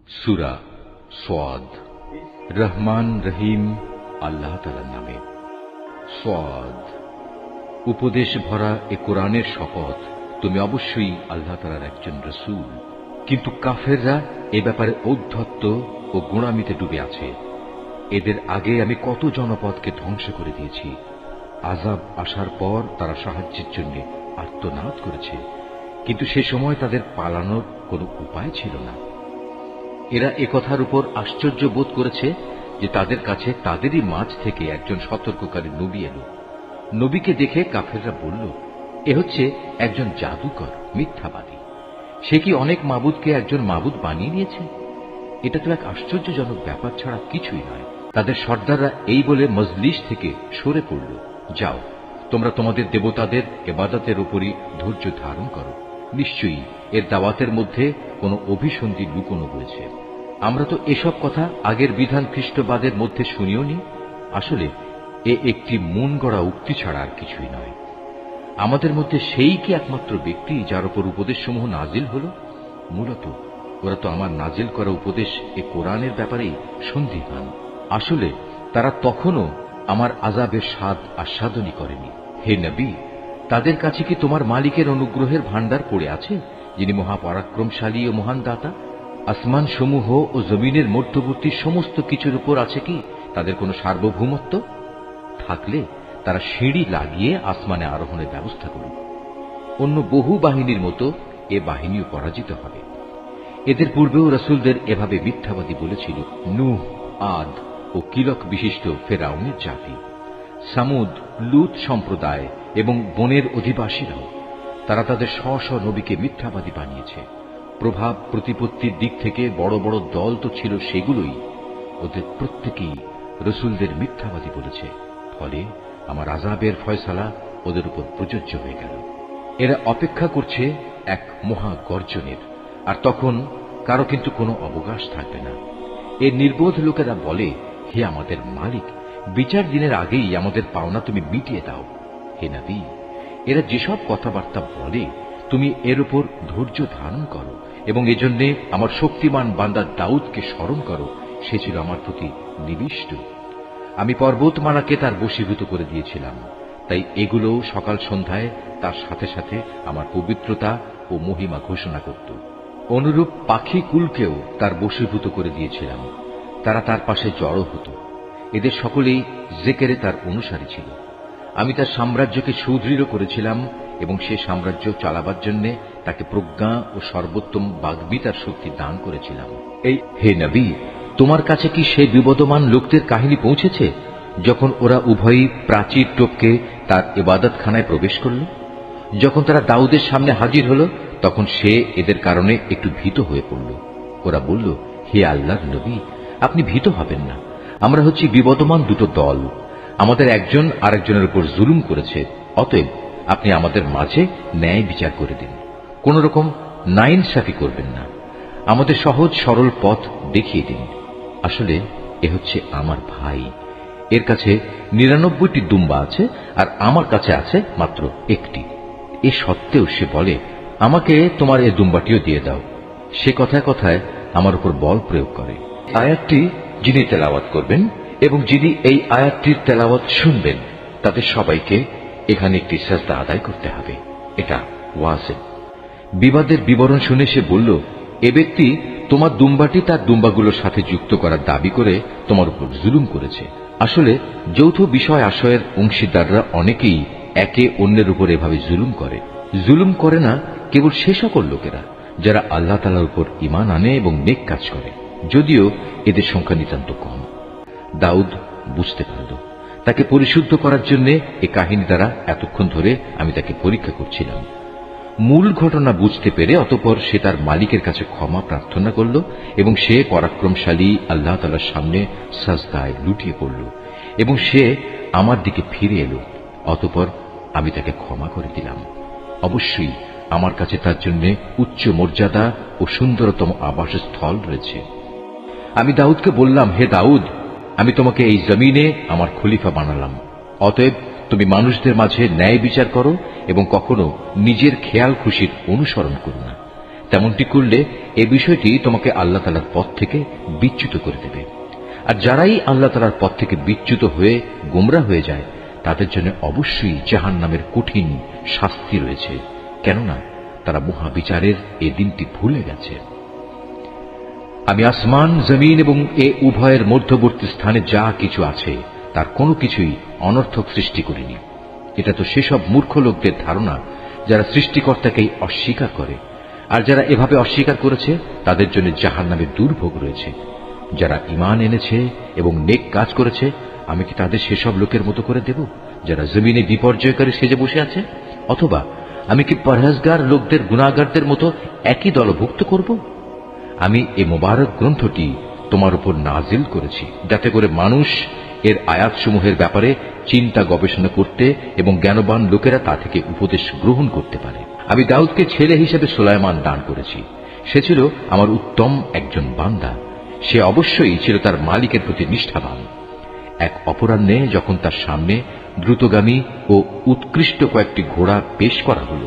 সূরা সাদ। রহমান রহিম আল্লাহ তাআলার নামে। সাদ। উপদেশ ভরা এ কোরআনের শপথ, তুমি অবশ্যই আল্লাহ তাআলার একজন রাসূল। কিন্তু কাফেররা এ ব্যাপারে ঔদ্ধত্য ও গোঁড়ামিতে ডুবে আছে। এদের আগে আমি কত জনপদকে ধ্বংস করে দিয়েছি। আযাব আসার পর তারা সাহায্যের জন্য আর্তনাদ করেছে, কিন্তু সে সময় তাদের পালানোর কোনো উপায় ছিল না। এরা একথার উপর আশ্চর্য বোধ করেছে যে তাদের কাছে তাদেরই মাঝ থেকে একজন সতর্ককারী নবী এলো। নবীকে দেখে কাফেররা বলল, এ হচ্ছে একজন জাদুকর, মিথ্যাবাদী। সে কি অনেক মাবুদকে একজন মাবুদ বানিয়ে নিয়েছে? এটা তো এক আশ্চর্যজনক ব্যাপার ছাড়া কিছুই নয়। তাদের সর্দাররা এই বলে মজলিস থেকে সরে পড়ল। যাও, তোমরা তোমাদের দেবতাদের ইবাদতের উপরই ধৈর্য ধারণ করো। নিশ্চয়ই এর দাওয়াতের মধ্যে কোনো অভিসন্ধি লুকোনো রয়েছে। আমরা তো এসব কথা আগের বিধান খ্রিস্টবাদের মধ্যে শুনিও নি। আসলে এ একটি মন গড়া উক্তি ছাড়া আর কিছুই নয়। আমাদের মধ্যে সেই কি একমাত্র ব্যক্তি যার উপর উপদেশসমূহ নাজিল হল? মূলত ওরা তো আমার নাজিল করা উপদেশ এ কোরআনের ব্যাপারেই সন্দিহান। আসলে তারা তখনও আমার আযাবের স্বাদ আস্বাদনই করেনি। হে নবী, তাদের কাছে কি তোমার মালিকের অনুগ্রহের ভাণ্ডার পড়ে আছে, যিনি মহাপরাক্রমশালী ও মহান দাতা? আসমান সমূহ ও জমিনের মধ্যবর্তী সমস্ত কিছুর উপর আছে কি তাদের কোনো সার্বভৌমত্ব? থাকলে তারা সিঁড়ি লাগিয়ে আসমানে আরোহণের ব্যবস্থা করুক। অন্য বহু বাহিনীর মতো এ বাহিনীও পরাজিত হবে। এদের পূর্বেও রাসূলদের এভাবে মিথ্যাবাদী বলেছিল নূহ, আদ ও কিলক বিশিষ্ট ফেরাউনের জাতি, সামুদ, লূত সম্প্রদায় এবং বনের অধিবাসীরাও। তারা তাদের স্ব স্ব নবীকে মিথ্যাবাদী বানিয়েছে। প্রভাব প্রতিপত্তির দিক থেকে বড় বড় দল তো ছিল সেগুলোই। ওদের প্রত্যেকেই রাসূলদের মিথ্যাবাদী বলেছে। ফলে আমার আযাবের ফয়সালা ওদের উপর প্রযোজ্য হয়ে গেল। এরা অপেক্ষা করছে এক মহা গর্জনের, আর তখন কারো কিন্তু কোনো অবকাশ থাকবে না। এর নির্বোধ লোকেরা বলে, হে আমাদের মালিক, বিচার দিনের আগেই আমাদের পাওনা তুমি মিটিয়ে দাও। হে নবী, এরা যেসব কথাবার্তা বলে তুমি এর উপর ধৈর্য ধারণ করো এবং এজন্য আমার শক্তিমান বান্দা দাউদকে স্মরণ করো। সে ছিল আমার প্রতি নিবিষ্ট। আমি পর্বতমালাকে তার বশীভূত করে দিয়েছিলাম, তাই এগুলো সকাল সন্ধ্যায় তার সাথে সাথে আমার পবিত্রতা ও মহিমা ঘোষণা করত। অনুরূপ পাখি কুলকেও তার বশীভূত করে দিয়েছিলাম। তারা তার পাশে জড়ো হতো। এদের সকলেই জিকিরে তার অনুসারী ছিল। আমি তার সাম্রাজ্যকে সুদৃঢ় করেছিলাম এবং সে সাম্রাজ্য চালাবার জন্য তাকে প্রজ্ঞা ও সর্বোত্তম বাগ্মিতার শক্তি দান করেছিলাম। এই হে নবী, তোমার কাছে কি সেই বিবদমান লোকদের কাহিনী পৌঁছেছে যখন ওরা উভয়ই প্রাচীর টপকে তার ইবাদতখানায় প্রবেশ করল? যখন তারা দাউদের সামনে হাজির হল, তখন সে এদের কারণে একটু ভীত হয়ে পড়ল। ওরা বলল, হে আল্লাহর নবী, আপনি ভীত হবেন না। আমরা হচ্ছি বিবদমান দুটো দল। আমাদের একজন আরেকজনের উপর জুলুম করেছে। অতএব আপনি আমাদের মাঝে ন্যায় বিচার করে দিন। কোন রকম নাইনসাফি করবেন না। আমাদের সহজ সরল পথ দেখিয়ে দিন। আসলে এ হচ্ছে আমার ভাই। এর কাছে ৯৯টি দুম্বা আছে, আর আমার কাছে আছে মাত্র একটি। এ সত্ত্বেও সে বলে, আমাকে তোমার এ দুম্বাটিও দিয়ে দাও। সে কথায় কথায় আমার উপর বল প্রয়োগ করে। আয়াতটি যিনি তেলাওয়াত করবেন এবং যিনি এই আয়াতটির তেলাওয়াত শুনবেন, তাদের সবাইকে এখানে একটি সাজদা আদায় করতে হবে। এটা ওয়াজিব। বিবাদের বিবরণ শুনে সে বলল, এ ব্যক্তি তোমার দুম্বাটি তার দুম্বাগুলোর সাথে যুক্ত করার দাবি করে তোমার উপর জুলুম করেছে। আসলে যৌথ বিষয় আশয়ের অংশীদাররা অনেকেই একে অন্যের উপর এভাবে জুলুম করে। জুলুম করে না কেবল সে সকল লোকেরা যারা আল্লাহ তাআলার উপর ঈমান আনে এবং নেক কাজ করে, যদিও এদের সংখ্যা নিতান্ত কম। দাউদ বুঝতে পারল। তাকে পরিশুদ্ধ করার জন্য এ কাহিনী দ্বারা এতক্ষণ ধরে আমি তাকে পরীক্ষা করছিলাম। মূল ঘটনা বুঝতে পেরে অতঃপর সে তার মালিকের কাছে ক্ষমা প্রার্থনা করল এবং সে পরাক্রমশালী আল্লাহ তাআলার সামনে সাজদায় লুটিয়ে পড়ল এবং সে আমার দিকে ফিরে এলো। অতঃপর আমি তাকে ক্ষমা করে দিলাম। অবশ্যই আমার কাছে তার জন্য উচ্চ মর্যাদা ও সুন্দরতম আবাসস্থল রয়েছে। আমি দাউদকে বললাম, হে দাউদ, আমি তোমাকে এই জমিনে আমার খলিফা বানালাম। অতএব তুমি মানুষদের মাঝে ন্যায় বিচার করো এবং কখনো নিজের খেয়াল খুশির অনুসরণ করো না। তেমনটি করলে এ বিষয়টি তোমাকে আল্লাহ তাআলার পথ থেকে বিচ্যুত করে দেবে। আর যারাই আল্লাহ তাআলার পথ থেকে বিচ্যুত হয়ে গোমরা হয়ে যায় তাদের জন্য অবশ্যই জাহান্নামের কঠিন শাস্তি রয়েছে, কেননা তারা মহাবিচারের এ দিনটি ভুলে গেছে। আমি আসমান, জমিন এবং এ উভয়ের মধ্যবর্তী স্থানে যা কিছু আছে তার কোনো কিছুই অনর্থক সৃষ্টি করিনি। এটা তো সেসব মূর্খ লোকদের ধারণা যারা সৃষ্টিকর্তাকেই অস্বীকার করে, আর যারা এভাবে অস্বীকার করেছে তাদের জন্য জাহান্নামের দুর্ভোগ রয়েছে। যারা ঈমান এনেছে এবং নেক কাজ করেছে, আমি কি তাদের সেসব লোকের মতো করে দেব যারা জমিনে বিপর্যয়কারী সেজে বসে আছে? অথবা আমি কি পরহেজগার লোকদের গুনাহগারদের মতো একই দলভুক্ত করব? আমি এ মোবারক গ্রন্থটি তোমার উপর নাজিল করেছি যাতে করে মানুষ এর আয়াতসমূহের ব্যাপারে চিন্তা গবেষণা করতে এবং জ্ঞানবান লোকেরা তা থেকে উপদেশ গ্রহণ করতে পারে। আমি দাউদকে ছেলে হিসেবে সুলাইমান দান করেছি। সে ছিল আমার উত্তম একজন বান্দা। সে অবশ্যই ছিল তার মালিকের প্রতি নিষ্ঠাবান। এক অপরাহ্নে যখন তার সামনে দ্রুতগামী ও উৎকৃষ্ট কয়েকটি ঘোড়া পেশ করা হল,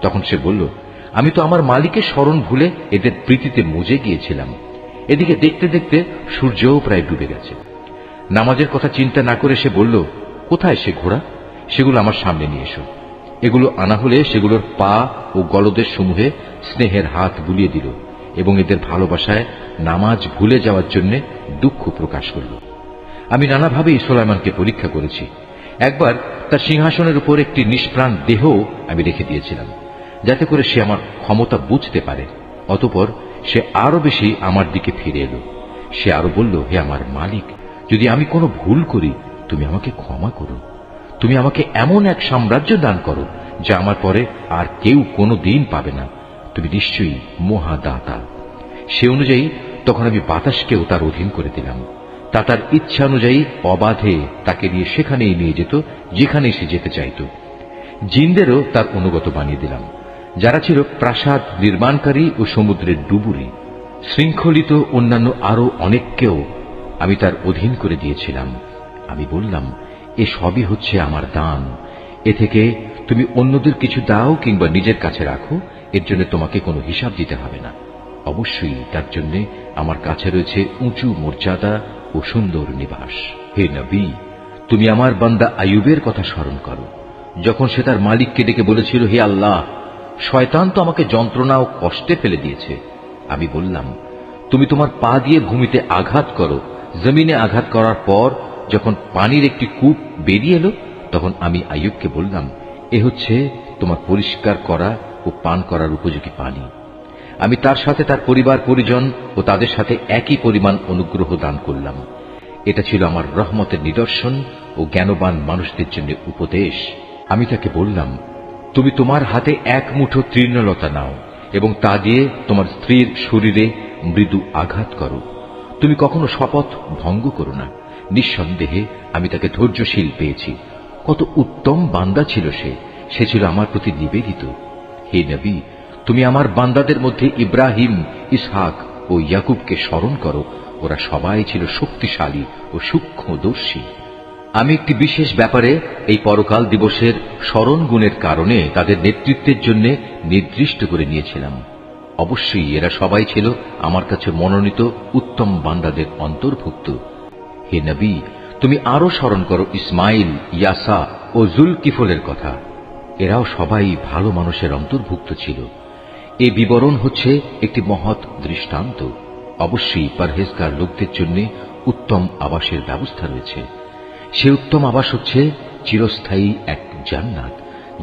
তখন সে বলল, আমি তো আমার মালিকের স্মরণ ভুলে এদের প্রীতিতে মজে গিয়েছিলাম। এদিকে দেখতে দেখতে সূর্যও প্রায় ডুবে গেছে। নামাজের কথা চিন্তা না করে সে বলল, কোথায় সে ঘোড়া? সেগুলো আমার সামনে নিয়ে এসো। এগুলো আনা হলে সেগুলোর পা ও গলদের সমূহে স্নেহের হাত বুলিয়ে দিল এবং এদের ভালোবাসায় নামাজ ভুলে যাওয়ার জন্য দুঃখ প্রকাশ করল। আমি নানাভাবেই সুলাইমানকে পরীক্ষা করেছি। একবার তার সিংহাসনের উপর একটি নিষ্প্রাণ দেহ আমি রেখে দিয়েছিলাম, যাতে করে সে আমার ক্ষমতা বুঝতে পারে। অতঃপর সে আরো বেশি আমার দিকে ফিরে এলো। সে আরো বলল, হে আমার মালিক, যদি আমি কোনো ভুল করি তুমি আমাকে ক্ষমা করো। তুমি আমাকে এমন এক সাম্রাজ্য দান করো যা আমার পরে আর কেউ কোনো দিন পাবে না। তুমি নিশ্চয়ই মহাদাতা। সে অনুযায়ী তখন আমি বাতাসকেও তার অধীন করে দিলাম। তা তার ইচ্ছা অনুযায়ী অবাধে তাকে নিয়ে সেখানেই নিয়ে যেত যেখানে সে যেতে চাইত। জিনদেরও তার অনুগত বানিয়ে দিলাম, যারা ছিল প্রাসাদ নির্মাণকারী ও সমুদ্রের ডুবুরি। শৃঙ্খলিত অন্যান্য আরো অনেককেও আমি তার অধীন করে দিয়েছিলাম। আমি বললাম, এ সবই হচ্ছে আমার দান। এ থেকে তুমি অন্যদের কিছু দাও কিংবা নিজের কাছে রাখো, এর জন্য তোমাকে কোনো হিসাব দিতে হবে না। অবশ্যই তার জন্য আমার কাছে রয়েছে উঁচু মর্যাদা ও সুন্দর নিবাস। হে নবী, তুমি আমার বান্দা আইয়ুবের কথা স্মরণ করো, যখন সে তার মালিককে ডেকে বলেছিল, হে আল্লাহ, শয়তান তো আমাকে যন্ত্রণা ও কষ্টে ফেলে দিয়েছে। আমি বললাম, তুমি তোমার পা দিয়ে ভূমিতে আঘাত করো। জমিনে আঘাত করার পর যখন পানির একটি কূপ বেরিয়ে এলো, তখন আমি আইয়ুবকে বললাম, এ হচ্ছে তোমার পরিষ্কার করা ও পান করার উপযোগী পানি। আমি তার সাথে তার পরিবার পরিজন ও তাদের সাথে একই পরিমাণ অনুগ্রহ দান করলাম। এটা ছিল আমার রহমতের নিদর্শন ও জ্ঞানবান মানুষদের জন্য উপদেশ। আমি তাকে বললাম, তুমি তোমার হাতে এক মুঠো তৃণলতা নাও এবং তা দিয়ে তোমার স্ত্রীর শরীরে মৃদু আঘাত করো। তুমি কখনো শপথ ভঙ্গ করো না। নিঃসন্দেহে আমি তাকে ধৈর্যশীল পেয়েছি। কত উত্তম বান্দা ছিল সে ছিল আমার প্রতি নিবেদিত। হে নবী, তুমি আমার বান্দাদের মধ্যে ইব্রাহিম, ইসহাক ও ইয়াকুবকে স্মরণ করো। ওরা সবাই ছিল শক্তিশালী ও সূক্ষ্মদর্শী। আমি একটি বিশেষ ব্যাপারে এই পরকাল দিবসের স্মরণ গুণের কারণে তাদের নেতৃত্বের জন্য নির্দিষ্ট করে নিয়েছিলাম। অবশ্যই এরা সবাই ছিল আমার কাছে মনোনীত উত্তম বান্দাদের অন্তর্ভুক্ত। হে নবী, তুমি আরো স্মরণ করো ইসমাইল, ইয়াসা ও জুলকিফলের কথা। এরাও সবাই ভালো মানুষের অন্তর্ভুক্ত ছিল। এ বিবরণ হচ্ছে একটি মহৎ দৃষ্টান্ত। অবশ্যই পরহেজগার লোকদের জন্য উত্তম আবাসের ব্যবস্থা রয়েছে। সে উত্তম আবাস হচ্ছে চিরস্থায়ী এক জান্নাত,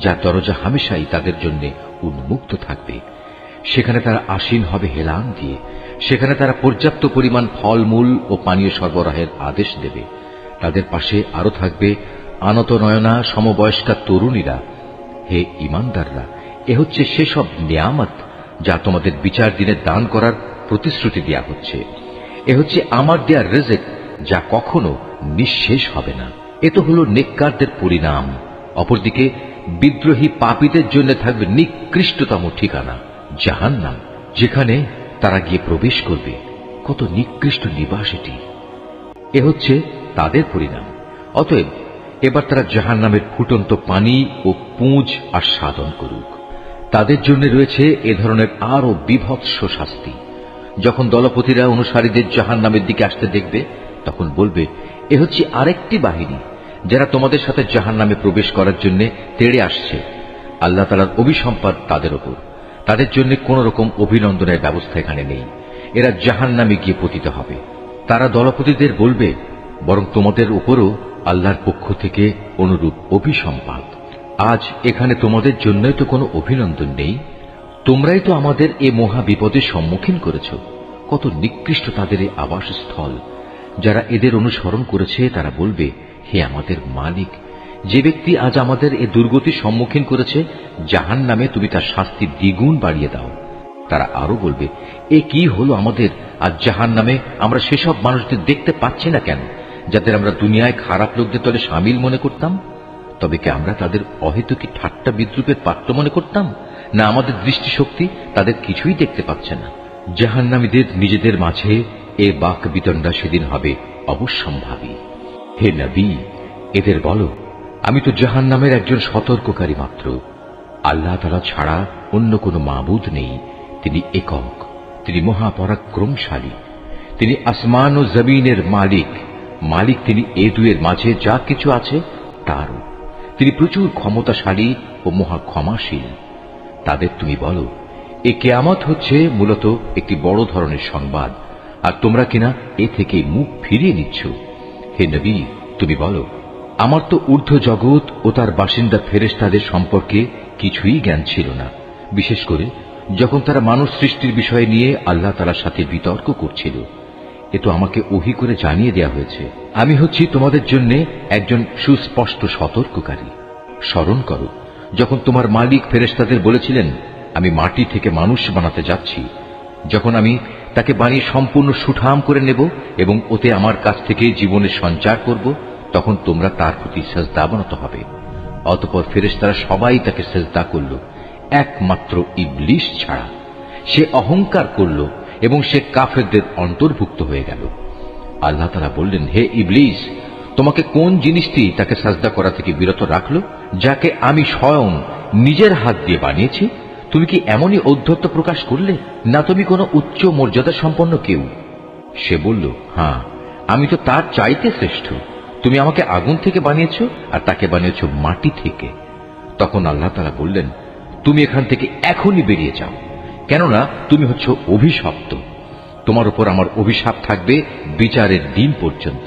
যার দরজা হামেশাই তাদের জন্য উন্মুক্ত থাকবে। সেখানে তারা আসীন হবে হেলান দিয়ে। সেখানে তারা পর্যাপ্ত পরিমাণ ফলমূল ও পানীয় সরবরাহের আদেশ দেবে। তাদের পাশে আরো থাকবে আনত নয়না সমবয়স্কা তরুণীরা। হে ঈমানদাররা, এ হচ্ছে সেসব নিয়ামত যা তোমাদের বিচার দিনে দান করার প্রতিশ্রুতি দেয়া হচ্ছে। এ হচ্ছে আমার দেয়া রিজক, যা কখনো নিঃশেষ হবে না। এ তো হল নেককারদের পরিণাম। অপরদিকে বিদ্রোহী পাপীদের জন্য থাকবে নিকৃষ্টতম ঠিকানা, জাহান্নাম, যেখানে তারা গিয়ে প্রবেশ করবে। কত নিকৃষ্ট নিবাস এটি! এ হচ্ছে তাদের পরিণাম। অতএব এবার তারা জাহান্নামের ফুটন্ত পানি ও পুঁজ আস্বাদন করুক। তাদের জন্য রয়েছে এ ধরনের আরো বিভৎস শাস্তি। যখন দলপতিরা অনুসারীদের জাহান্নামের দিকে আসতে দেখবে, তখন বলবে, এ হচ্ছে আরেকটি বাহিনী যারা তোমাদের সাথে জাহান্নামে প্রবেশ করার জন্য তেড়ে আসছে। আল্লাহ তাআলার অভিসম্পাদ তাদের ওপর। তাদের জন্য কোন রকম অভিনন্দনের ব্যবস্থা এখানে নেই। এরা জাহান্নামে গিয়ে পতিত হবে। তারা দলপতিদের বলবে, বরং তোমাদের উপরও আল্লাহর পক্ষ থেকে অনুরূপ অভিসম্পাদ। আজ এখানে তোমাদের জন্যই তো কোনো অভিনন্দন নেই। তোমরাই তো আমাদের এ মহা বিপদের সম্মুখীন করেছ। কত নিকৃষ্ট তাদের এই আবাসস্থল। যারা এদের অনুসরণ করেছে তারা বলবে, হে আমাদের মালিক, যে ব্যক্তি আজ আমাদের এ দুর্গতির সম্মুখীন করেছে, জাহান্নামে তুমি তার শাস্তি দ্বিগুণ বাড়িয়ে দাও। তারা আরো বলবে, এ কি হলো আমাদের, আজ জাহান্নামে আমরা সেসব মানুষদের দেখতে পাচ্ছি না কেন, যাদের আমরা দুনিয়ায় খারাপ লোকদের দলে সামিল মনে করতাম? তবে কি আমরা তাদের অহেতুকি ঠাট্টা বিদ্রুপের পাত্র মনে করতাম? না আমাদের দৃষ্টিশক্তি তাদের কিছুই দেখতে পাচ্ছে না? জাহান্নামীদের নিজেদের মাঝে এ বাক বিতণ্ডা সেদিন হবে অবশ্যম্ভাবী। হে নবী, এদের বলো, আমি তো জাহান্নামের একজন সতর্ককারী মাত্র। আল্লাহ তাআলা ছাড়া অন্য কোনো মাবুদ নেই। তিনি একক, তিনি মহাপরাক্রমশালী। তিনি আসমান ও জমিনের মালিক। মালিক তিনি এ দুয়ের মাঝে যা কিছু আছে তারও। তিনি প্রচুর ক্ষমতাশালী ও মহা ক্ষমাশীল। তাদের তুমি বলো, এ কিয়ামত হচ্ছে মূলত একটি বড় ধরনের সংবাদ, আর তোমরা কিনা এ থেকে মুখ ফিরিয়ে নিচ্ছ। হে নবী, তুমি বলো, আমার তো ঊর্ধ্ব জগৎ ও তার বাসিন্দা ফেরেশতাদের সম্পর্কে কিছুই জ্ঞান ছিল না, বিশেষ করে যখন তারা মানুষ সৃষ্টির বিষয় নিয়ে আল্লাহ তাআলার সাথে বিতর্ক করছিল। এ তো আমাকে ওহী করে জানিয়ে দেয়া হয়েছে। আমি হচ্ছি তোমাদের জন্য একজন সুস্পষ্ট সতর্ককারী। স্মরণ করো, যখন তোমার মালিক ফেরেশতাদের বলেছিলেন, আমি মাটি থেকে মানুষ বানাতে যাচ্ছি। যখন আমি তাকে বানিয়ে সম্পূর্ণ সুঠাম করে নেব এবং ওতে আমার কাছ থেকে জীবনের সঞ্চার করব, তখন তোমরা তার প্রতি সেজদা অবনত হবে। অতঃপর ফেরেশতারা সবাই তাকে সেজদা করল, একমাত্র ইবলিস ছাড়া। সে অহংকার করল এবং সে কাফেরদের অন্তর্ভুক্ত হয়ে গেল। আল্লাহ তাআলা বললেন, হে ইবলিস, তোমাকে কোন জিনিসটি তাকে সাজদা করা থেকে বিরত রাখলো, যাকে আমি স্বয়ং নিজের হাত দিয়ে বানিয়েছি? তুমি কি এমনই ঔদ্ধত্য প্রকাশ করলে? না তুমি কোনো উচ্চ মর্যাদা সম্পন্ন কেউ? সে বলল, হ্যাঁ, আমি তো তার চাইতে শ্রেষ্ঠ। তুমি আমাকে আগুন থেকে বানিয়েছ আর তাকে বানিয়েছ মাটি থেকে। তখন আল্লাহ তাআলা বললেন, তুমি এখান থেকে এখনই বেরিয়ে যাও, কেননা তুমি হচ্ছ অভিশপ্ত। তোমার উপর আমার অভিশাপ থাকবে বিচারের দিন পর্যন্ত।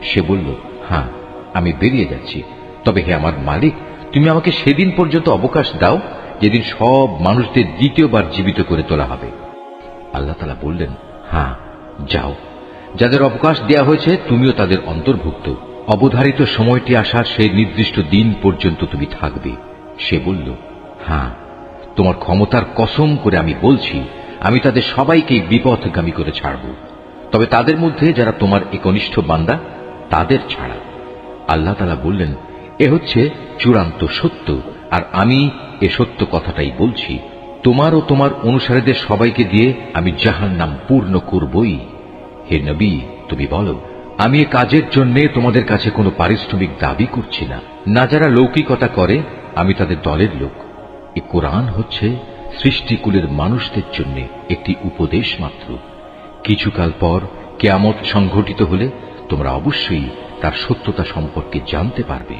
সে বলল, হ্যাঁ, আমি বেরিয়ে যাচ্ছি। তবে হে আমার মালিক, তুমি আমাকে সেদিন পর্যন্ত অবকাশ দাও যেদিন সব মানুষদের দ্বিতীয়বার জীবিত করে তোলা হবে। আল্লাহ তাআলা বললেন, হ্যাঁ, যাও। যাদের অবকাশ দেয়া হয়েছে তুমিও তাদের অন্তর্ভুক্ত। অবধারিত সময়টি আসার সেই নির্দিষ্ট দিন পর্যন্ত তুমি থাকবে। সে বলল, হ্যাঁ, তোমার ক্ষমতার কসম করে আমি বলছি, আমি তাদের সবাইকে বিপথগামী করে ছাড়ব, তবে তাদের মধ্যে যারা তোমার একনিষ্ঠ বান্দা তাদের ছাড়া। আল্লাহ তাআলা বললেন, এ হচ্ছে চূড়ান্ত সত্য, আর আমি এ সত্য কথাটাই বলছি। তোমার ও তোমার অনুসারীদের সবাইকে দিয়ে আমি জাহান্নাম পূর্ণ করবই। হে নবী, তুমি বলো, আমি এ কাজের জন্য তোমাদের কাছে কোনো পারিশ্রমিক দাবি করছি না। না যারা লৌকিকতা করে, আমি তাদের দলের লোক। এ কোরআন হচ্ছে সৃষ্টিকুলের মানুষদের জন্য একটি উপদেশ মাত্র। কিছুকাল পর কিয়ামত সংঘটিত হলে তোমরা অবশ্যই তার সত্যতা সম্পর্কে জানতে পারবে।